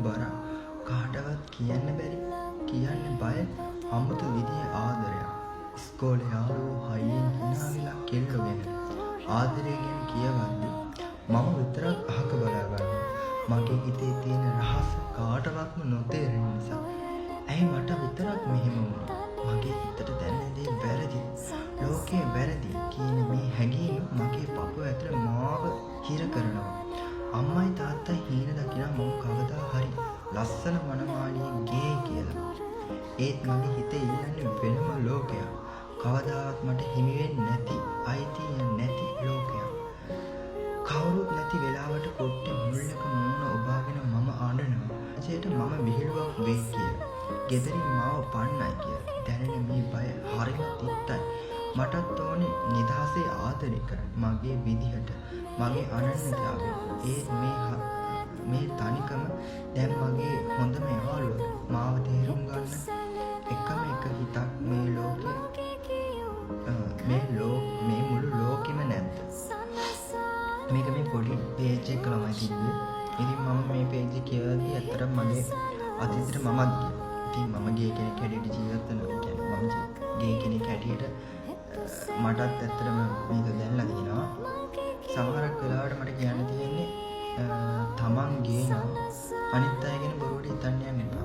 බරක්. කාටවත් කියන්න බැරි, කියන්න බය අමුතු විදිහේ ආදරයක්. ඉස්කෝලේ යාළුවෝ හයියෙන් hina වෙලා කෙල්ලගෙන ආදරය ගැන කියවද්දි මම විතරක් අහක බලාගන්නවා. මගේ හිතේ තියෙන රහස කාටවත්ම නොතේරෙන නිසා. ඇයි මට විතරක් මෙහෙම වුනේ? මගේ හිතට දැනෙන දේ වැරදි. ලෝකේ වැරදි කියන මේ හැඟීම මගේ පපුව ඇතුලේ මාව හිර කරනවා. අම්මයි තාත්තයි හීන දකිනා මම කවදා හරි ලස්සන මනමාලියේ ගේ කියලා. ඒත් මගේ හිතේ ඉන්නේ වෙනම ලෝකයක්. කවදාවත් මට හිමි වෙන්නේ නැති, අයිතිය නැති ලෝකයක්. කවුරුත් නැති වෙලාවට කොට්ටේ මුල්ලක මුණ ඔබාගෙන මම ආඬනවා. ඇයිට මම විහිළුවක් වෙයි කියලා. ගෙදරින් මාව පන්නයි කියලා. දැනෙන මේ බය හරිම තිත්තයි. මටත් ඕනේ නිදහසේ ආදරය කරන්න. මගේ විදිහට, මගේ අනන්‍යතාවය. ඒත් මේ තනිකම දැන් මගේ හොඳම යාළුවා. මාව තේරුම් ගන්න එකම එක හිතක් මේ ලෝකේ මේ මුළු ලෝකෙම නැද්ද? මේක මේ පොඩි පේජ් එකක් ළමයි තිබ්බේ. ඉතින් මම මේ පේජ් එක කියවද්දි ඇත්තටම මගේ අතීතෙට මමත් ගියා. ඉතින් මම ගේ කෙනෙක් හැටියට ජීවත් වෙනවා. කියන්නේ මම ගේ කෙනෙක් හැටියට මටත් ඇත්තටම මේක දැනලා තියෙනවා. සමහරක් වෙලාවට මට කියන්න තියෙන්නේ තමන් ගේ නම් අනිත් අය ගැන බොරුවට හිතන්න යන්න එපා.